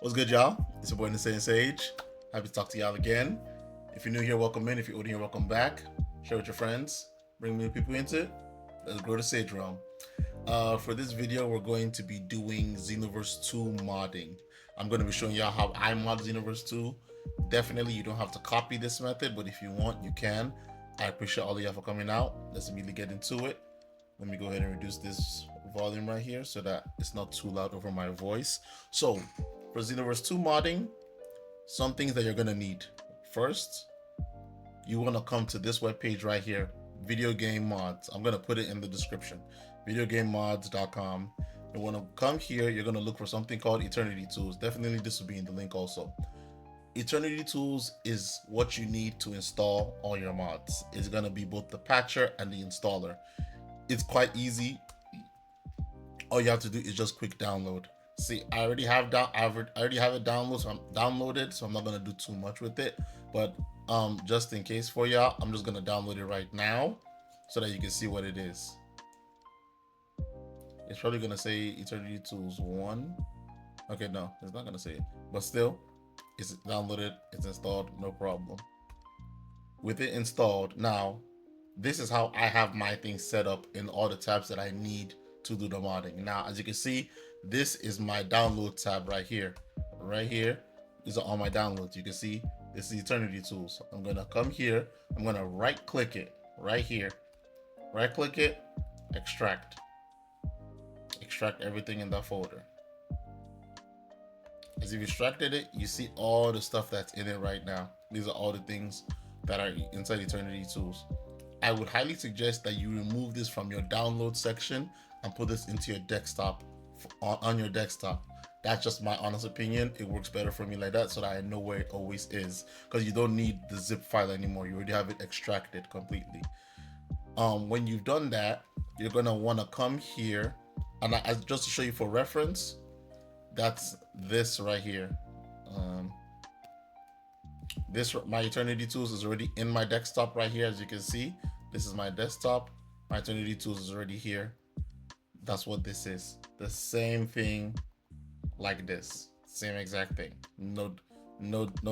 What's good, y'all? It's your boy Insane Sage. Happy to talk to y'all again. If you're new here, welcome in. If you're old here, welcome back. Share with your friends. Bring new people into it. Let's grow the Sage realm. For this video, we're going to be doing Xenoverse 2 modding. I'm going to be showing y'all how I mod Xenoverse 2. Definitely, you don't have to copy this method, but if you want, you can. I appreciate all of y'all for coming out. Let's immediately get into it. Let me go ahead and reduce this volume right here so that it's not too loud over my voice. So, for Xenoverse 2 modding, some things that you're going to need. First, you want to come to this webpage right here, video game mods. I'm going to put it in the description, videogamemods.com. You want to come here, you're going to look for something called Eternity Tools. Definitely this will be in the link also. Eternity Tools is what you need to install all your mods. It's going to be both the patcher and the installer. It's quite easy. All you have to do is just quick download. See, I already have it downloaded, so I'm not gonna do too much with it. But just in case for y'all, I'm just gonna download it right now so that you can see what it is. It's probably gonna say Eternity Tools 1. Okay, no, it's not gonna say it. But still, it's downloaded, it's installed, no problem. With it installed, now this is how I have my thing set up in all the tabs that I need to do the modding. Now, as you can see, this is my download tab right here. Right here, these are all my downloads. You can see this is Eternity Tools. I'm gonna come here, I'm gonna right click it right here. Right click it, extract. Extract everything in that folder. As you've extracted it, you see all the stuff that's in it right now. These are all the things that are inside Eternity Tools. I would highly suggest that you remove this from your download section and put this into your desktop, on your desktop. That's just my honest opinion. It works better for me like that so that I know where it always is, because you don't need the zip file anymore. You already have it extracted completely. When you've done that, you're gonna want to come here, and just to show you for reference, that's this right here. This my Eternity Tools is already in my desktop right here. As you can see, this is my desktop. My Eternity Tools is already here. That's what this is. The same thing like this. Same exact thing. No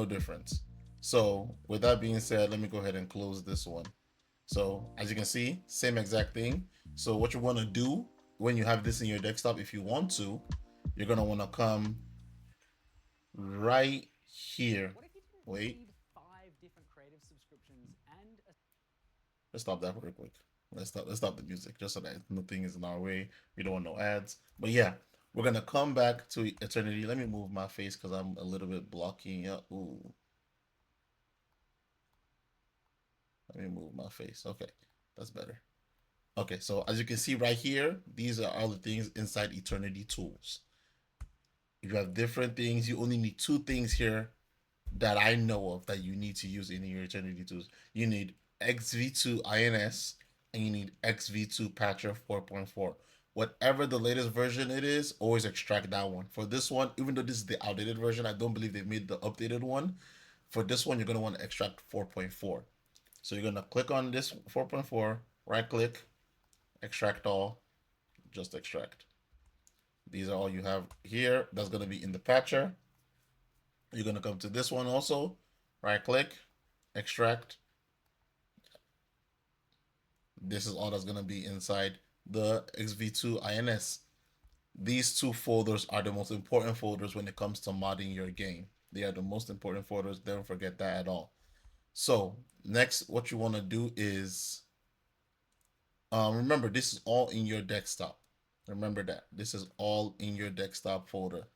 difference. So with that being said, let me go ahead and close this one. So as you can see, same exact thing. So what you want to do when you have this in your desktop, if you want to, you're gonna want to come right here. Wait. Let's stop that real quick. Let's stop the music just so that nothing is in our way. We don't want no ads. But yeah, we're gonna come back to Eternity. Let me move my face because I'm a little bit blocking. Ooh. Let me move my face. Okay, that's better. Okay, so as you can see right here, these are all the things inside Eternity Tools. You have different things. You only need two things here that I know of that you need to use in your Eternity Tools. You need XV2 INS and you need XV2 Patcher 4.4. Whatever the latest version it is, always extract that one. For this one, even though this is the outdated version, I don't believe they made the updated one. For this one, you're going to want to extract 4.4. So you're going to click on this 4.4, right click, extract all, just extract. These are all you have here. That's going to be in the patcher. You're going to come to this one also, right click, extract. This is all that's going to be inside the XV2 INS. These two folders are the most important folders when it comes to modding your game. They are the most important folders. Don't forget that at all. So next, what you want to do is, remember, this is all in your desktop. Remember that. This is all in your desktop folder.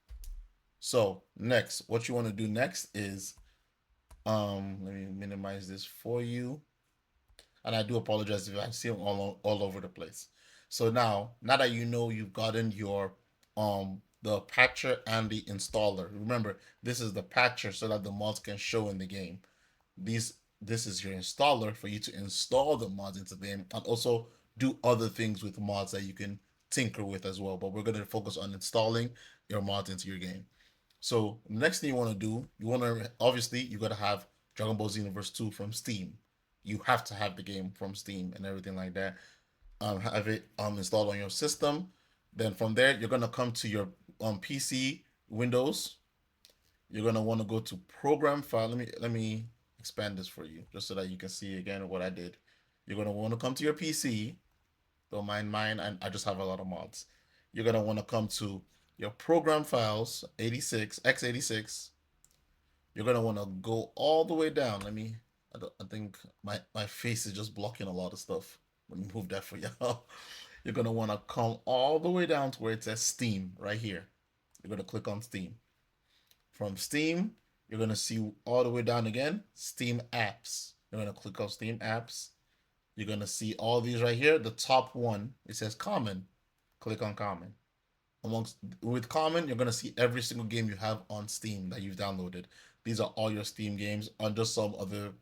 So next, what you want to do next is, let me minimize this for you. And I do apologize if I see them all over the place. So now that you know you've gotten your the patcher and the installer. Remember, this is the patcher so that the mods can show in the game. This is your installer for you to install the mods into the game and also do other things with mods that you can tinker with as well. But we're going to focus on installing your mods into your game. So next thing you want to do, obviously you got to have Dragon Ball Xenoverse 2 from Steam. You have to have the game from Steam and everything like that. Have it installed on your system. Then from there, you're gonna come to your PC, Windows, You're gonna want to go to program file. Let me expand this for you just so that you can see again what I did. You're gonna want to come to your PC. Don't mind mine, and I just have a lot of mods. You're gonna want to come to your program files, 86 x86. You're gonna want to go all the way down. I think my face is just blocking a lot of stuff. Let me move that for y'all. You're gonna want to come all the way down to where it says Steam right here. You're gonna click on Steam. From Steam, you're gonna see all the way down again, Steam apps. You're gonna click on Steam apps. You're gonna see all these right here. The top one, it says common. Click on common. Amongst with common, you're gonna see every single game you have on Steam that you've downloaded. These are all your Steam games under some other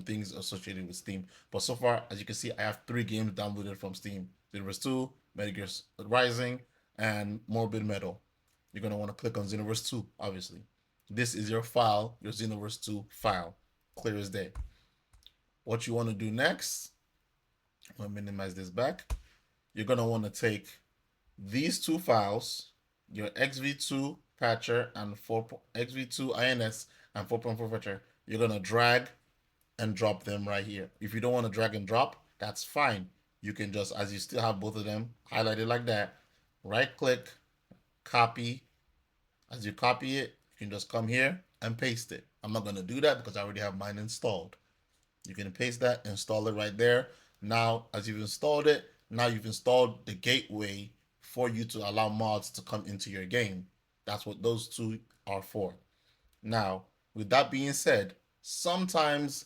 things associated with Steam. But so far, as you can see, I have 3 games downloaded from Steam: Xenoverse 2, Metal Gear Rising, and Morbid Metal. You're gonna want to click on Xenoverse 2, obviously. This is your file, your Xenoverse 2 file, clear as day. What you want to do next, I'm gonna minimize this back. You're gonna want to take these 2 files, your XV2 patcher and 4 XV2 INS and 4.4 patcher. You're gonna drag and drop them right here. If you don't want to drag and drop, that's fine. You can just, as you still have both of them highlighted like that, right click, copy. As you copy it, you can just come here and paste it. I'm not gonna do that because I already have mine installed. You can paste that, install it right there. Now, as you've installed it, now you've installed the gateway for you to allow mods to come into your game. That's what those 2 are for. Now, with that being said, sometimes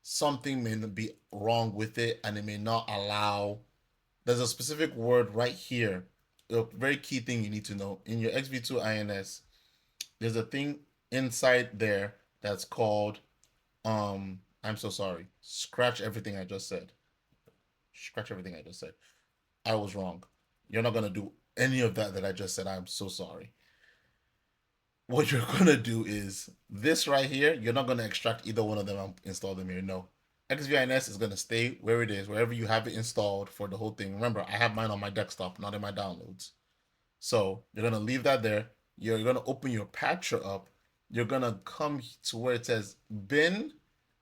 something may be wrong with it and it may not allow. There's a specific word right here. A very key thing you need to know. In your XV2 INS, there's a thing inside there that's called I'm so sorry. Scratch everything I just said. Scratch everything I just said. I was wrong. You're not gonna do any of that I just said. I'm so sorry. What you're gonna do is this right here. You're not gonna extract either one of them and install them here. No. XVINS is gonna stay where it is, wherever you have it installed for the whole thing. Remember, I have mine on my desktop, not in my downloads. So you're gonna leave that there. You're gonna open your patcher up. You're gonna come to where it says bin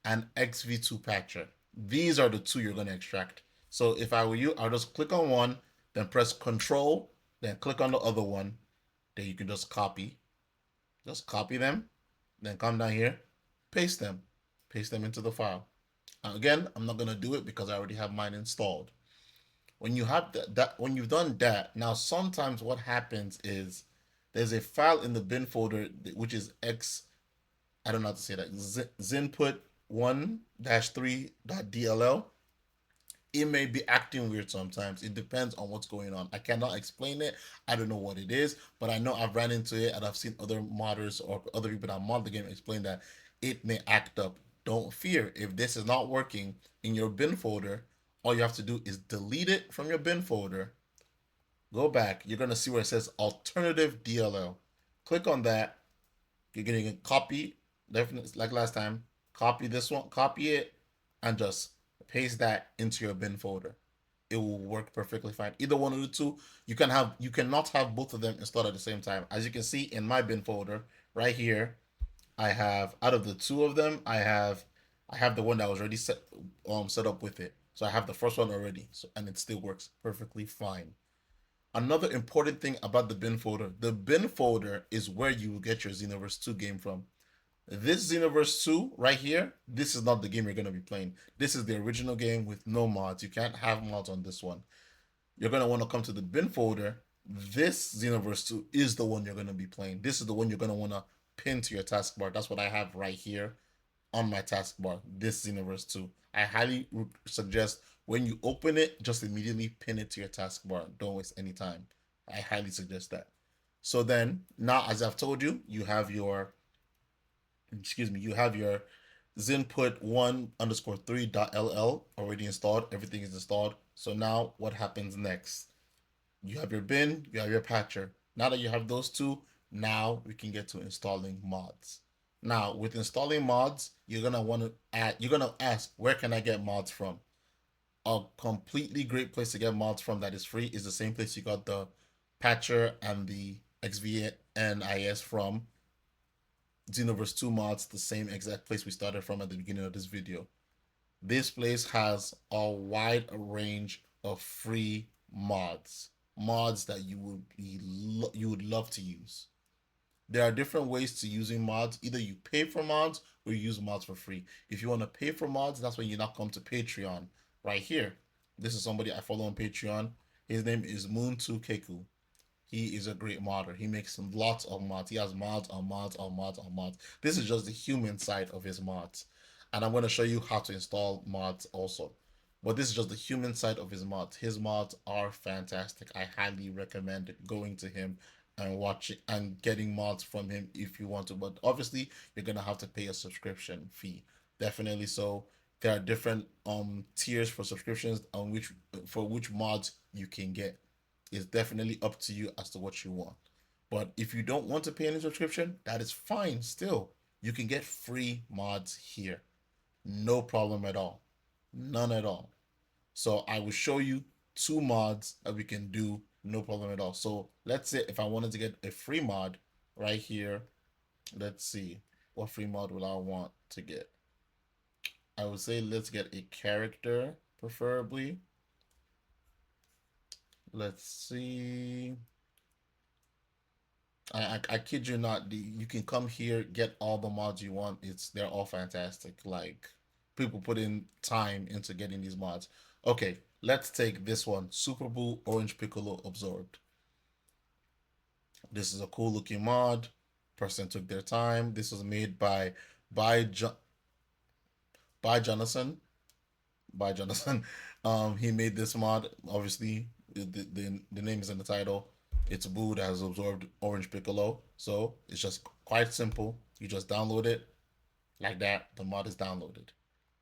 and XV2 patcher. These are the 2 you're gonna extract. So if I were you, I'll just click on one, then press Control, then click on the other one. Then you can just copy. Just copy them, then come down here, paste them into the file. Again, I'm not gonna do it because I already have mine installed. When you have when you've done that, now sometimes what happens is there's a file in the bin folder which is X. I don't know how to say that. Zinput 1-3.dll. It may be acting weird sometimes. It depends on what's going on. I cannot explain it. I don't know what it is, but I know I've ran into it and I've seen other modders or other people that mod the game explain that it may act up. Don't fear. If this is not working in your bin folder, all you have to do is delete it from your bin folder. Go back. You're going to see where it says alternative DLL. Click on that. You're going to copy, definitely like last time, copy this one, copy it, and just paste that into your bin folder. It will work perfectly fine. Either one of the 2. You cannot have both of them installed at the same time. As you can see in my bin folder right here, I have, out of the 2 of them, I have the one that was already set up with it. So I have the first one already, so, and it still works perfectly fine. Another important thing about the bin folder is where you will get your Xenoverse 2 game from. This Xenoverse 2 right here, this is not the game you're going to be playing. This is the original game with no mods. You can't have mods on this one. You're going to want to come to the bin folder. This Xenoverse 2 is the one you're going to be playing. This is the one you're going to want to pin to your taskbar. That's what I have right here on my taskbar. This Xenoverse 2. I highly suggest when you open it, just immediately pin it to your taskbar. Don't waste any time. I highly suggest that. So then, now as I've told you, you have your zinput 1_3.ll already installed. Everything is installed. So now what happens next? You have your bin, you have your patcher. Now that you have those 2, now we can get to installing mods. Now with installing mods, you're gonna ask, where can I get mods from? A completely great place to get mods from that is free is the same place you got the patcher and the XVNIS from. Xenoverse 2 mods, the same exact place we started from at the beginning of this video. This place has a wide range of free mods, mods that you would love to use. There are different ways to using mods. Either you pay for mods or you use mods for free. If you want to pay for mods, that's when you now come to Patreon right here. This is somebody I follow on Patreon. His name is Moon2Keku. He is a great modder. He makes lots of mods. He has mods on mods on mods on mods. This is just the human side of his mods. And I'm going to show you how to install mods also. But this is just the human side of his mods. His mods are fantastic. I highly recommend going to him and watching and getting mods from him if you want to. But obviously, you're gonna have to pay a subscription fee. Definitely so. There are different tiers for subscriptions on which mods you can get. It's definitely up to you as to what you want. But if you don't want to pay any subscription, that is fine still. You can get free mods here. No problem at all. None at all. So I will show you two mods that we can do, no problem at all. So let's say if I wanted to get a free mod right here, let's see what free mod would I want to get. I would say let's get a character preferably. Let's see. I kid you not, you can come here, get all the mods you want. They're all fantastic. Like people put in time into getting these mods. Okay, let's take this one. Super Boo Orange Piccolo Absorbed. This is a cool looking mod. Person took their time. This was made by jo- by Jonathan. By Jonathan. He made this mod. Obviously, the name is in the title. It's a Boo that has absorbed Orange Piccolo. So it's just quite simple. You just download it like that. The mod is downloaded.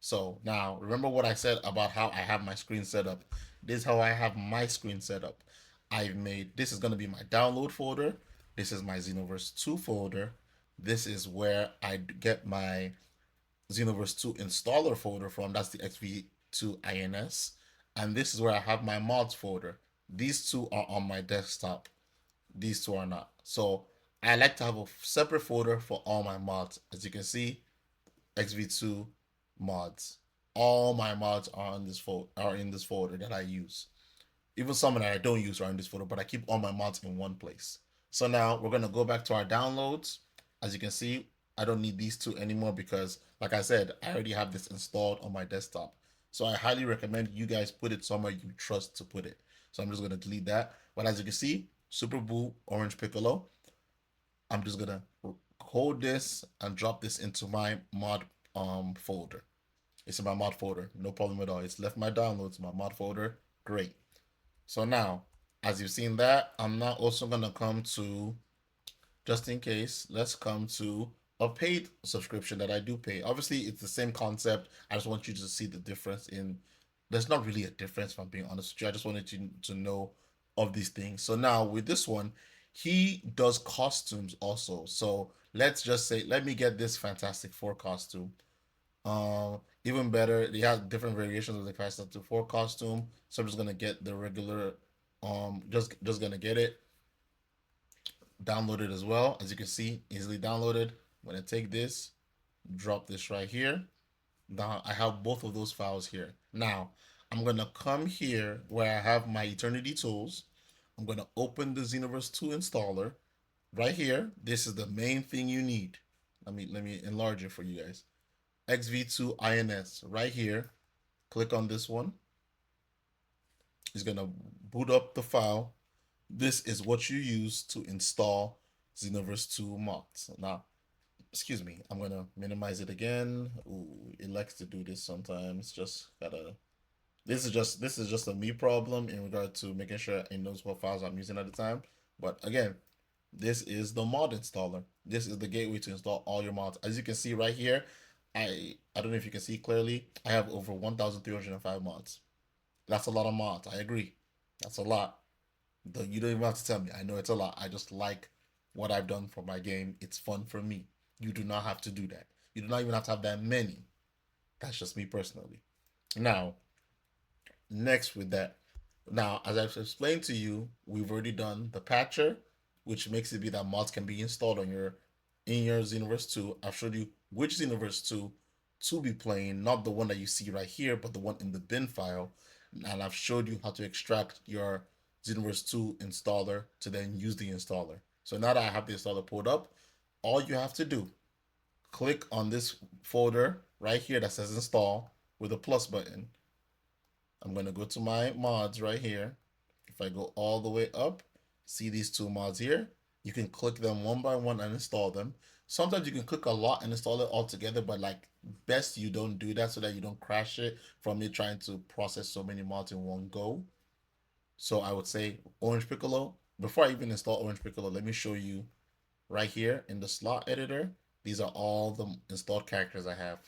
So now remember what I said about how I have my screen set up. This is how I have my screen set up. I've made this is gonna be my download folder. This is my Xenoverse 2 folder. This is where I get my Xenoverse 2 installer folder from. That's the XV2 INS. And this is where I have my mods folder. These two are on my desktop. These two are not. So I like to have a separate folder for all my mods. As you can see, XV2 mods. All my mods are in this folder that I use. Even some that I don't use are in this folder, but I keep all my mods in one place. So now we're gonna go back to our downloads. As you can see, I don't need these two anymore because, like I said, I already have this installed on my desktop. So I highly recommend you guys put it somewhere you trust to put it. So I'm just gonna delete that. But as you can see, Super Boo Orange Piccolo. I'm just gonna hold this and drop this into my mod folder. It's in my mod folder, no problem at all. It's left my downloads, my mod folder. Great. So now, as you've seen that, I'm now also gonna come to, just in case, let's come to a paid subscription that I do pay. Obviously, it's the same concept. I just want you to see the difference in. There's not really a difference, if I'm being honest with you. I just wanted you to know of these things. So now with this one, he does costumes also. So let's just say, let me get this Fantastic Four costume. Even better, they have different variations of the Fantastic Four costume. So I'm just gonna get the regular, just gonna get it downloaded as well. As you can see, easily downloaded. I'm gonna take this, drop this right here. Now I have both of those files here. Now I'm gonna come here where I have my Eternity tools. I'm gonna open the Xenoverse 2 installer right here. This is the main thing you need. Let me enlarge it for you guys. XV2 INS right here. Click on this one. It's gonna boot up the file. This is what you use to install Xenoverse 2 mods. Now, excuse me, I'm gonna minimize it again. Ooh, it likes to do this sometimes. Just gotta. This is just a me problem in regard to making sure it knows what files I'm using at the time. But again, this is the mod installer. This is the gateway to install all your mods. As you can see right here, I don't know if you can see clearly. I have over 1,305 mods. That's a lot of mods. I agree. That's a lot. You don't even have to tell me. I know it's a lot. I just like what I've done for my game. It's fun for me. You do not have to do that. You do not even have to have that many. That's just me personally. Now, next with that. Now, as I've explained to you, we've already done the patcher, which makes it be that mods can be installed on your in your Xenoverse 2, I've showed you which Xenoverse 2 to be playing, not the one that you see right here, but the one in the bin file. And I've showed you how to extract your Xenoverse 2 installer to then use the installer. So now that I have the installer pulled up, all you have to do, click on this folder right here that says install with a plus button. I'm going to go to my mods right here. If I go all the way up, see these two mods here. You can click them one by one and install them. Sometimes you can click a lot and install it all together, but like best you don't do that so that you don't crash it from me trying to process so many mods in one go. So I would say Orange Piccolo. Before I even install Orange Piccolo, let me show you right here in the slot editor. These are all the installed characters I have.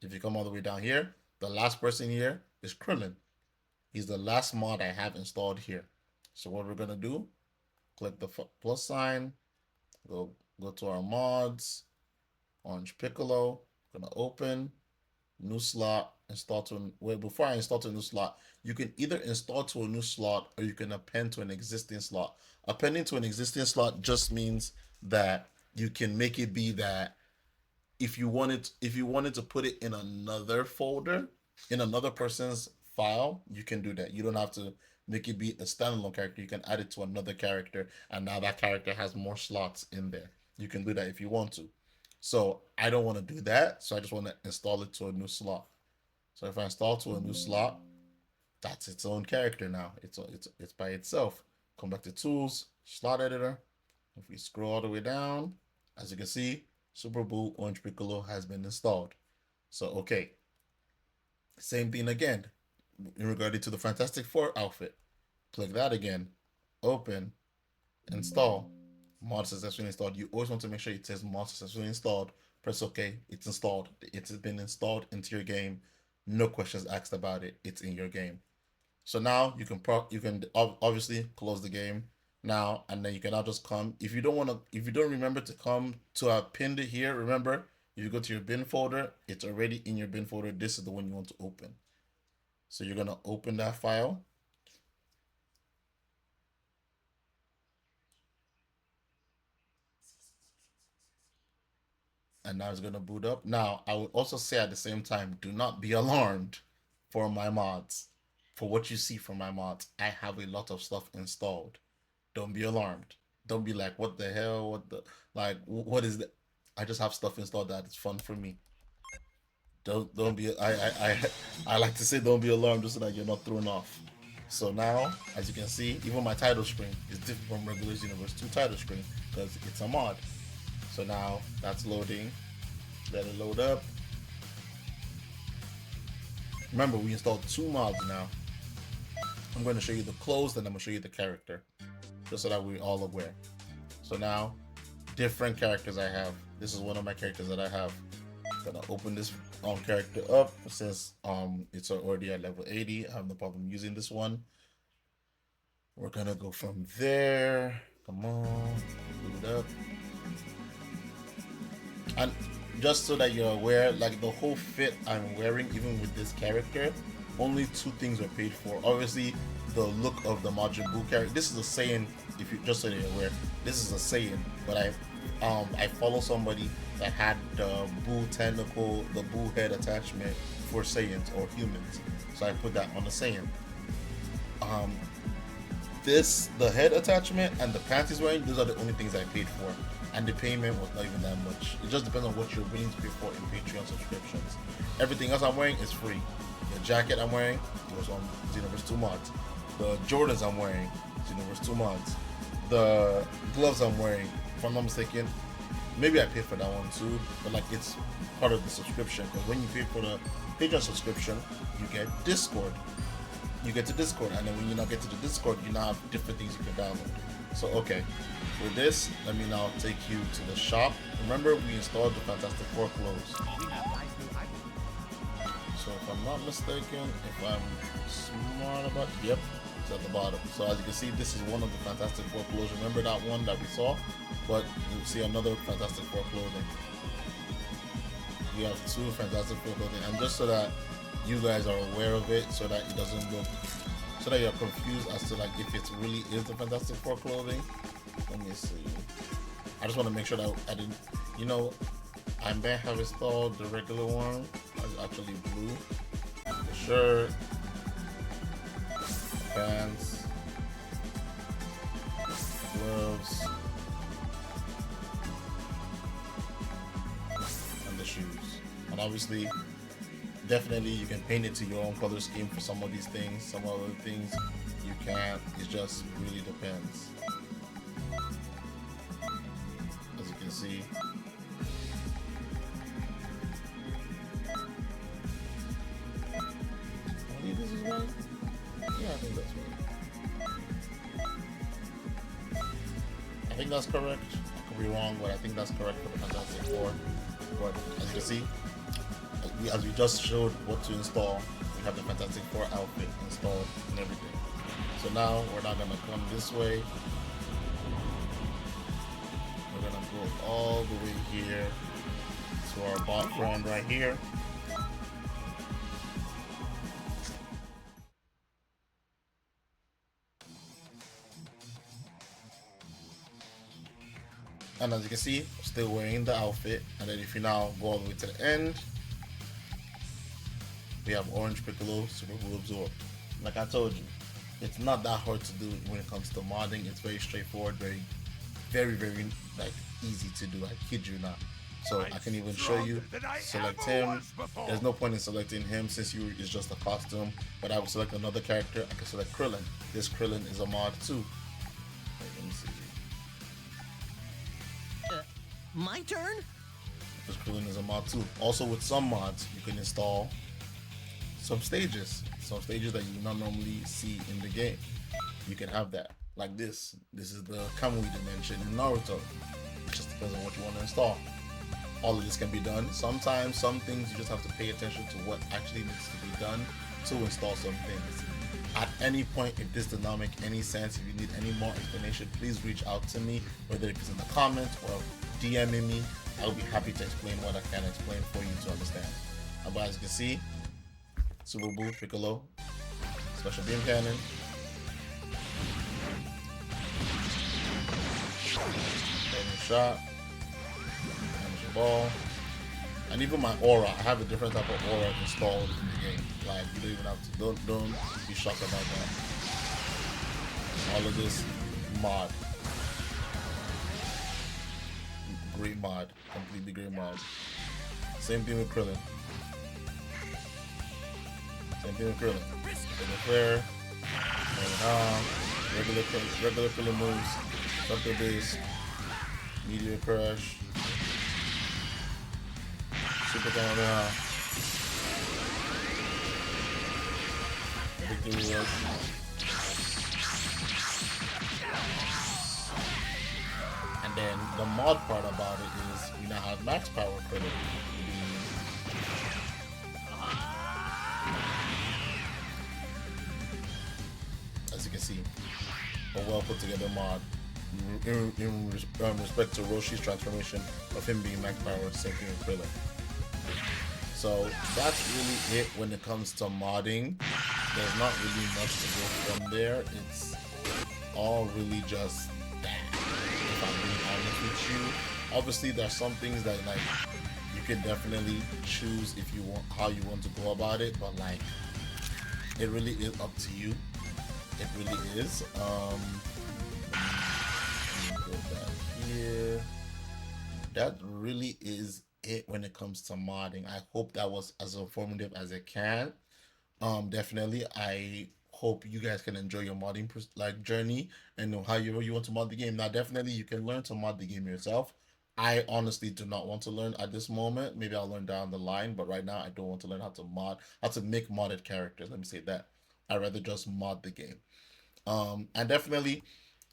If you come all the way down here, the last person here is Krillin. He's the last mod I have installed here. So what we're gonna do, click the plus sign, go to our mods, Orange Piccolo, gonna open, new slot, install to, well, before I install to a new slot, you can either install to a new slot or you can append to an existing slot. Appending to an existing slot just means that you can make it be that if you wanted to put it in another folder, in another person's file, you can do that. You don't have to make it be a standalone character. You can add it to another character, and now that character has more slots in there. You can do that if you want to. So I don't want to do that, so I just want to install it to a new slot. So if I install to a new slot, that's its own character now. It's by itself. Come back to tools, slot editor. If we scroll all the way down, as you can see, Super Buu Orange Piccolo has been installed. So okay, same thing again in regard to the Fantastic Four outfit. Click that again, open, install, mod successfully installed. You always want to make sure it says mod successfully installed. Press OK. It's installed. It's been installed into your game. No questions asked about it. It's in your game. So now you can obviously close the game now, and then you can now just come. If you don't remember to come to a pinned it here, remember, if you go to your bin folder, it's already in your bin folder. This is the one you want to open. So you're gonna open that file. And now it's gonna boot up. Now I would also say at the same time, do not be alarmed for my mods. For what you see from my mods, I have a lot of stuff installed. Don't be alarmed. Don't be like, what the hell? What the like? What is that? I just have stuff installed that is fun for me. Don't be. I like to say don't be alarmed just so that you're not thrown off. So now, as you can see, even my title screen is different from regular Xenoverse 2 title screen because it's a mod. So now that's loading. Let it load up. Remember, we installed 2 mods now. I'm going to show you the clothes, then I'm going to show you the character, just so that we're all aware. So now, different characters I have. This is one of my characters that I have. I'm gonna open this character up. Since it's already at level 80, I have no problem using this one. We're gonna go from there. Come on, boot it up. And just so that you're aware, like the whole fit I'm wearing, even with this character, only 2 things were paid for. Obviously, the look of the Majin Buu character. This is a saying, if you just so you're aware, this is a saying. But I follow somebody that had the Buu tentacle, the Buu head attachment for Saiyans or humans, so I put that on the Saiyan. The head attachment and the pants he's wearing, those are the only things I paid for. And the payment was not even that much. It just depends on what you're willing to pay for in Patreon subscriptions. Everything else I'm wearing is free. The jacket I'm wearing was on Xenoverse 2 mods. The Jordans I'm wearing, Xenoverse 2 mods. The gloves I'm wearing, if I'm not mistaken, maybe I paid for that one too, but like it's part of the subscription. Because when you pay for the Patreon subscription, you get Discord. You get to Discord, and then when you now get to the Discord, you now have different things you can download. So okay, for this, let me now take you to the shop. Remember, we installed the Fantastic Four clothes. So if I'm not mistaken, if I'm smart about it, yep, it's at the bottom. So as you can see, this is one of the Fantastic Four clothes. Remember that one that we saw? But you'll see another Fantastic Four clothing. We have 2 Fantastic Four clothing, and just so that you guys are aware of it, so that it doesn't look, so that you're confused as to like if it really is the Fantastic Four clothing. Let me see. I just want to make sure that I didn't. You know, I may have installed the regular one. It's actually blue. The shirt, pants, gloves, and the shoes. And obviously, definitely you can paint it to your own color scheme for some of these things. Some other things you can't. It just really depends. As you can see, I believe this is right. Yeah, I think that's right. I think that's correct. I could be wrong, but I think that's correct for the Fantastic Four. But as you can see, as we just showed what to install, we have the Fantastic Four outfit installed and everything. So now we're not gonna come this way. We're gonna go all the way here to our bot friend right here. And as you can see, still wearing the outfit. And then if you now go all the way to the end, we have Orange Piccolo Super Blue Absorb. Like I told you, it's not that hard to do when it comes to modding. It's very straightforward, very like easy to do. I kid you not. So I can even show you. Select him. There's no point in selecting him since you is just a costume. But I will select another character. I can select Krillin. This Krillin is a mod too. Let me see. My turn? This Krillin is a mod too. Also with some mods, you can install some stages that you not normally see in the game. You can have that like this. This is the Kamui dimension in Naruto. It just depends on what you want to install. All of this can be done. Sometimes some things you just have to pay attention to what actually needs to be done to install some things. At any point, if this did not make any sense, if you need any more explanation, please reach out to me, whether it's in the comments or DMing me. I'll be happy to explain what I can explain for you to understand. But as you can see, Super Blue Piccolo, Special Beam Cannon, Lightning Shot, Damage Ball, and even my aura. I have a different type of aura installed in the game. Like you don't even have to don't be shocked about that. All of this mod. Great mod. Completely great mod. Same thing with Krillin. Same thing with Krillin. Krillin Flare. Regular Krillin moves. Something base. Meteor Crush. Super Kamehameha. Victory Rush. And then the mod part about it is we now have max power Krillin. As you can see, a well put together mod in respect to Roshi's transformation of him being max power, same thing with Krillin. So that's really it when it comes to modding. There's not really much to go from there. It's all really just that, if I'm being honest with you. Obviously there's some things that like you can definitely choose if you want how you want to go about it, but like it really is up to you. It really is. Let me go back here. That really is it when it comes to modding. I hope that was as informative as it can. Definitely, I hope you guys can enjoy your modding like journey and know how you want to mod the game. Now, definitely, you can learn to mod the game yourself. I honestly do not want to learn at this moment. Maybe I'll learn down the line, but right now, I don't want to learn how to make modded characters. Let me say that. I'd rather just mod the game. And definitely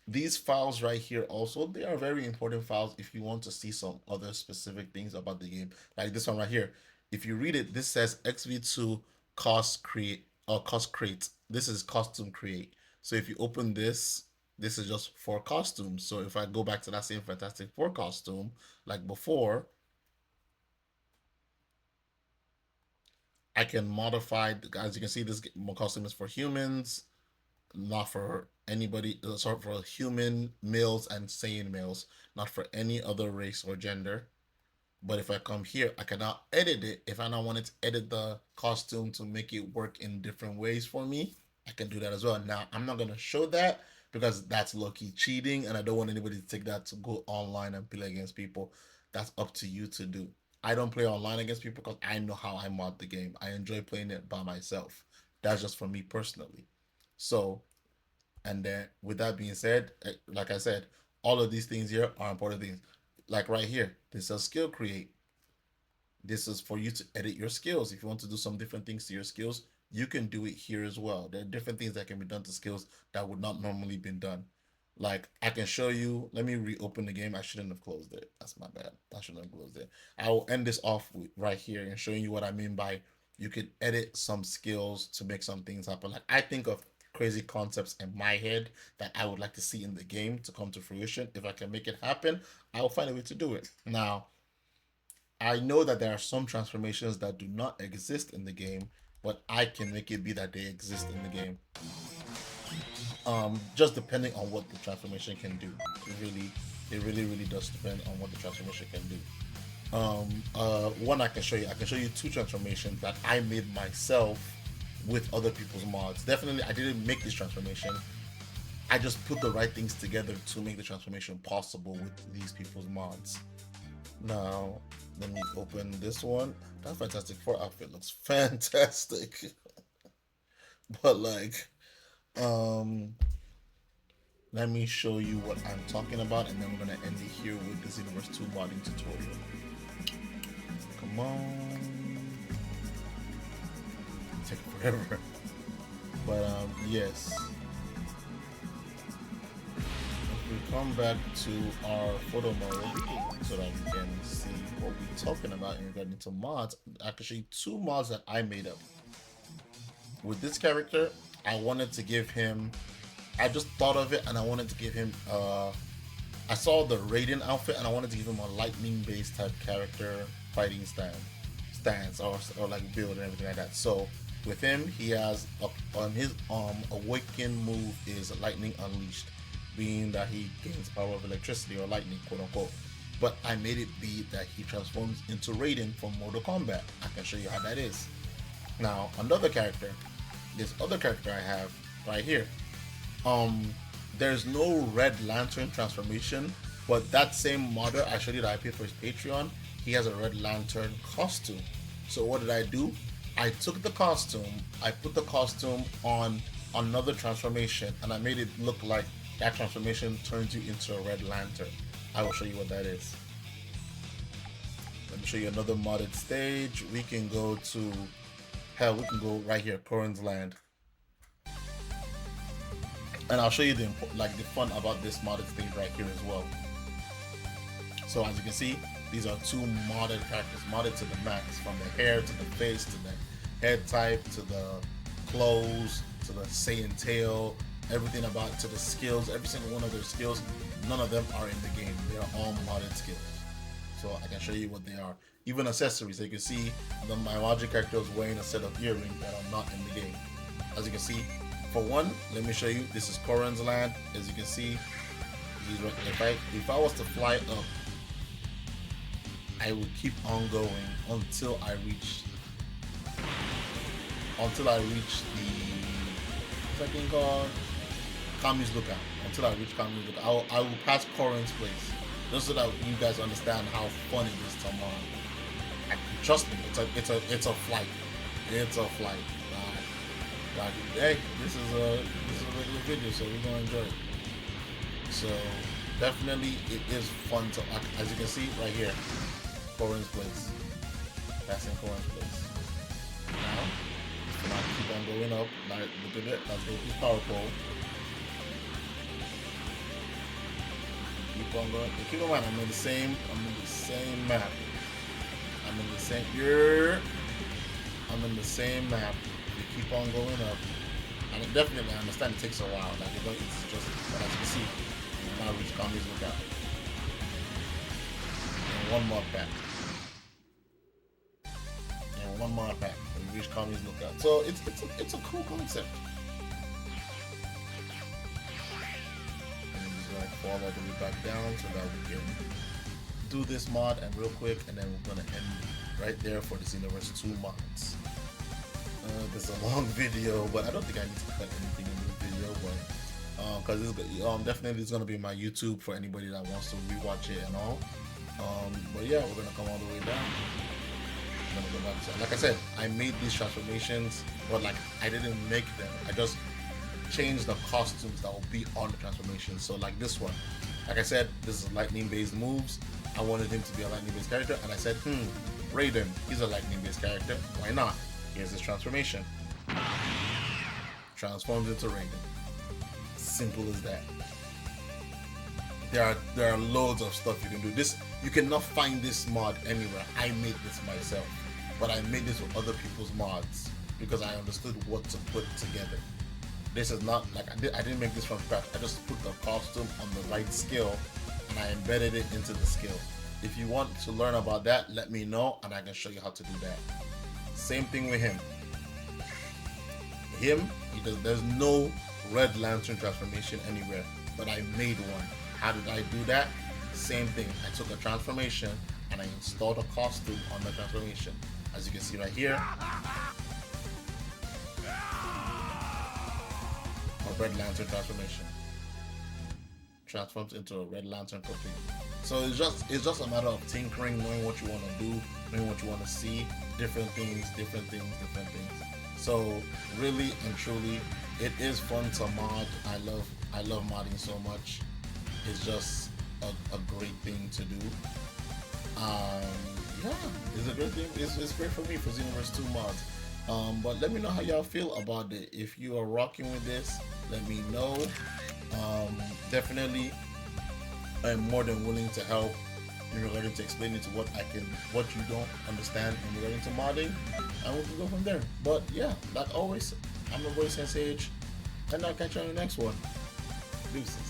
these files right here also, they are very important files if you want to see some other specific things about the game. Like this one right here. If you read it, this says XV2 cost crate. This is costume create. So if you open this, this is just for costumes. So if I go back to that same Fantastic Four costume, like before, I can modify, as you can see, this costume is for humans, not for anybody, sorry, for human males and sane males, not for any other race or gender. But if I come here, I can now edit it. If I now wanted to edit the costume to make it work in different ways for me, I can do that as well. Now, I'm not going to show that because that's low-key cheating, and I don't want anybody to take that to go online and play against people. That's up to you to do. I don't play online against people because I know how I mod the game. I enjoy playing it by myself. That's just for me personally. So, and then with that being said, like I said, all of these things here are important things. Like right here, this is skill create. This is for you to edit your skills. If you want to do some different things to your skills, you can do it here as well. There are different things that can be done to skills that would not normally been done. Like I can show you. Let me reopen the game. I shouldn't have closed it. That's my bad. I shouldn't have closed it. I will end this off with, right here and showing you what I mean by you can edit some skills to make some things happen. Like I think of crazy concepts in my head that I would like to see in the game to come to fruition. If I can make it happen, I will find a way to do it. Now, I know that there are some transformations that do not exist in the game, but I can make it be that they exist in the game. Just depending on what the transformation can do. It really does depend on what the transformation can do. One I can show you. I can show you two transformations that I made myself with other people's mods. Definitely, I didn't make this transformation. I just put the right things together to make the transformation possible with these people's mods. Now, let me open this one. That Fantastic Four outfit looks fantastic. But like, um, let me show you what I'm talking about, and then we're gonna end it here with the Xenoverse 2 modding tutorial. Come on. Take forever. But yes. If we come back to our photo mode so that we can see what we're talking about in regarding to mods, I can show you two mods that I made up. With this character, I wanted to give him, I just thought of it and I wanted to give him, I saw the Raiden outfit and I wanted to give him a lightning based type character fighting stance or like build and everything like that. So with him, he has on his awaken move is lightning unleashed, being that he gains power of electricity or lightning, quote unquote. But I made it be that he transforms into Raiden from Mortal Kombat. I can show you how that is. Now, another character, this other character I have right here, there's no Red Lantern transformation, but that same modder I showed you that I paid for his Patreon, he has a Red Lantern costume. So what did I do? I took the costume, I put the costume on another transformation, and I made it look like that transformation turns you into a Red Lantern. I will show you what that is. Let me show you another modded stage. We can go to, hell, we can go right here, Corrin's Land. And I'll show you the fun about this modded stage right here as well. So as you can see, these are two modded characters, modded to the max, from the hair to the face to the head type to the clothes to the Saiyan tail, everything about to the skills, every single one of their skills. None of them are in the game. They are all modded skills. So I can show you what they are. Even accessories. So you can see my Logic character is wearing a set of earrings that are not in the game. As you can see, for one, let me show you. This is Corrin's Land. As you can see, if I was to fly up, I would keep on going until I reach the second called Kami's Lookout. Until I reach Kami's Lookout, I will pass Corrin's place, just so that you guys understand how fun it is tomorrow. Trust me, it's a flight. It's a flight. Like, hey, this is a regular video, so we're gonna enjoy it. So definitely, it is fun to. As you can see right here, Corrin's place. Passing Corrin's place. Now keep on going up. Like, look at it. Let's go to this power pole. Keep on going. Keep in mind, I'm in the same map. I'm in the same map. We keep on going up. And definitely, I understand it takes a while. Like, it's just, but as you can see, we now reach Kami's Lookout. And one more pack. And one more pack. And we reach Kami's Lookout. So it's a cool concept. And just like fall all the way back down so that we can do this mod and real quick, and then we're gonna end right there for the Xenoverse 2 mods. This is a long video, but I don't think I need to cut anything in this video, but because definitely it's gonna be my YouTube for anybody that wants to rewatch it and all. But yeah, we're gonna come all the way down. I'm gonna go back to, like I said, I made these transformations, but like I didn't make them. I just changed the costumes that will be on the transformation. So like this one, like I said, this is lightning-based moves. I wanted him to be a lightning-based character, and I said, Raiden, he's a lightning-based character. Why not? Here's his transformation. Transforms into Raiden. Simple as that. There are loads of stuff you can do. This, you cannot find this mod anywhere. I made this myself, but I made this with other people's mods because I understood what to put together. This is not like I didn't make this from scratch. I just put the costume on the right skill and I embedded it into the skill. If you want to learn about that, let me know and I can show you how to do that. Same thing with him. There's no Red Lantern transformation anywhere, but I made one. How did I do that? Same thing. I took a transformation and I installed a costume on the transformation. As you can see right here, a Red Lantern transformation. Transforms into a Red Lantern complete. So it's just a matter of tinkering, knowing what you want to do, knowing what you want to see, different things. So really and truly, it is fun to mod. I love modding so much. It's just a great thing to do. Yeah, it's a great thing. It's great for me for Xenoverse 2 mods. But let me know how y'all feel about it. If you are rocking with this, let me know. Definitely, I'm more than willing to help in regarding to explaining to what you don't understand in regarding to modding, and we can go from there. But yeah, like always, I'm your boy Sensei H, and I'll catch you on the next one. Deuces.